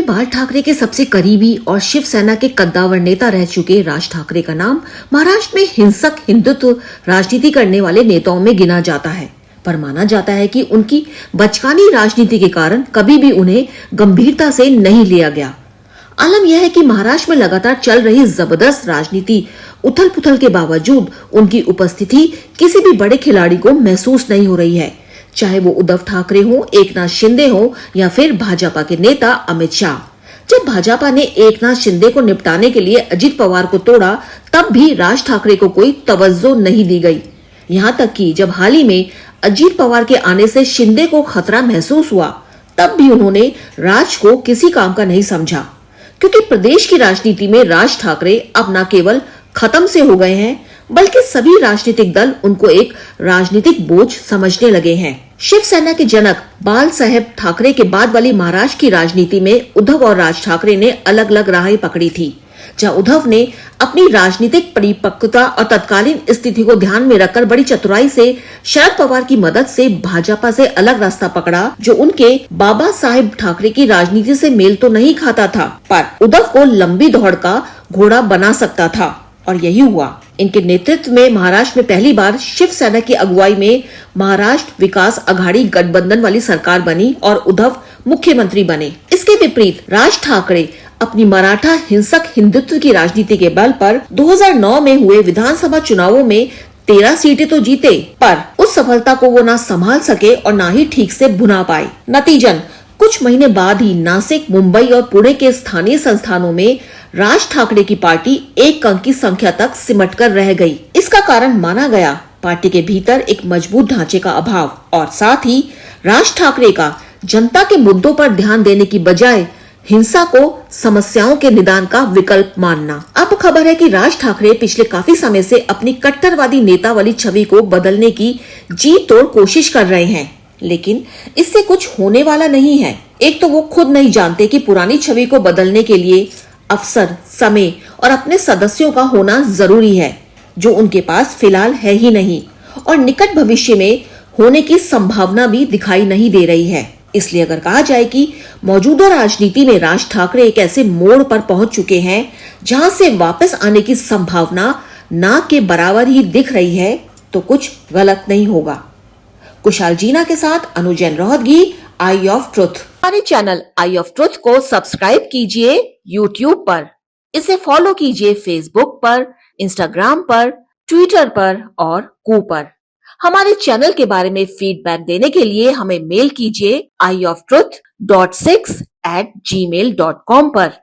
बाल ठाकरे के सबसे करीबी और शिवसेना के कद्दावर नेता रह चुके राज ठाकरे का नाम महाराष्ट्र में हिंसक हिंदुत्व राजनीति करने वाले नेताओं में गिना जाता है, पर माना जाता है कि उनकी बचकानी राजनीति के कारण कभी भी उन्हें गंभीरता से नहीं लिया गया। आलम यह है कि महाराष्ट्र में लगातार चल रही जबरदस्त राजनीति उथल पुथल के बावजूद उनकी उपस्थिति किसी भी बड़े खिलाड़ी को महसूस नहीं हो रही है, चाहे वो उद्धव ठाकरे हो, एकनाथ शिंदे हो या फिर भाजपा के नेता अमित शाह। जब भाजपा ने एकनाथ शिंदे को निपटाने के लिए अजित पवार को तोड़ा, तब भी राज ठाकरे को कोई तवज्जो नहीं दी गई। यहाँ तक कि जब हाल ही में अजित पवार के आने से शिंदे को खतरा महसूस हुआ, तब भी उन्होंने राज को किसी काम का नहीं समझा, क्योंकि प्रदेश की राजनीति में राज ठाकरे अब न केवल खत्म से हो गए हैं, बल्कि सभी राजनीतिक दल उनको एक राजनीतिक बोझ समझने लगे हैं। शिवसेना के जनक बाल साहेब ठाकरे के बाद वाली महाराष्ट्र की राजनीति में उद्धव और राज ठाकरे ने अलग अलग राहें पकड़ी थी। जहां उद्धव ने अपनी राजनीतिक परिपक्वता और तत्कालीन स्थिति को ध्यान में रखकर बड़ी चतुराई से शरद पवार की मदद से भाजपा से अलग रास्ता पकड़ा, जो उनके बाबा साहेब ठाकरे की राजनीति से मेल तो नहीं खाता था, पर उद्धव को लंबी दौड़ का घोड़ा बना सकता था, और यही हुआ। इनके नेतृत्व में महाराष्ट्र में पहली बार शिवसेना की अगुवाई में महाराष्ट्र विकास अघाड़ी गठबंधन वाली सरकार बनी और उद्धव मुख्यमंत्री बने। इसके विपरीत राज ठाकरे अपनी मराठा हिंसक हिंदुत्व की राजनीति के बल पर 2009 में हुए विधानसभा चुनावों में 13 सीटें तो जीते, पर उस सफलता को वो ना संभाल सके और ना ही ठीक से भुना पाए। नतीजन कुछ महीने बाद ही नासिक, मुंबई और पुणे के स्थानीय संस्थानों में राज ठाकरे की पार्टी एक अंक की संख्या तक सिमट कर रह गई। इसका कारण माना गया पार्टी के भीतर एक मजबूत ढांचे का अभाव और साथ ही राज ठाकरे का जनता के मुद्दों पर ध्यान देने की बजाय हिंसा को समस्याओं के निदान का विकल्प मानना। अब खबर है कि राज ठाकरे पिछले काफी समय से अपनी कट्टरवादी नेता वाली छवि को बदलने की जी तोड़ कोशिश कर रहे हैं, लेकिन इससे कुछ होने वाला नहीं है। एक तो वो खुद नहीं जानते कि पुरानी छवि को बदलने के लिए अवसर, समय और अपने सदस्यों का होना जरूरी है, जो उनके पास फिलहाल है ही नहीं और निकट भविष्य में होने की संभावना भी दिखाई नहीं दे रही है। इसलिए अगर कहा जाए कि मौजूदा राजनीति में राज ठाकरे एक ऐसे मोड़ पर पहुंच चुके हैं जहां से वापस आने की संभावना ना के बराबर ही दिख रही है, तो कुछ गलत नहीं होगा। कुशाल जीना के साथ अनुजैन रोहतगी, आई ऑफ ट्रुथ। हमारे चैनल आई ऑफ ट्रुथ को सब्सक्राइब कीजिए यूट्यूब पर, इसे फॉलो कीजिए फेसबुक पर, इंस्टाग्राम पर, ट्विटर पर और कू पर। हमारे चैनल के बारे में फीडबैक देने के लिए हमें मेल कीजिए ioftruth.6@gmail.com पर।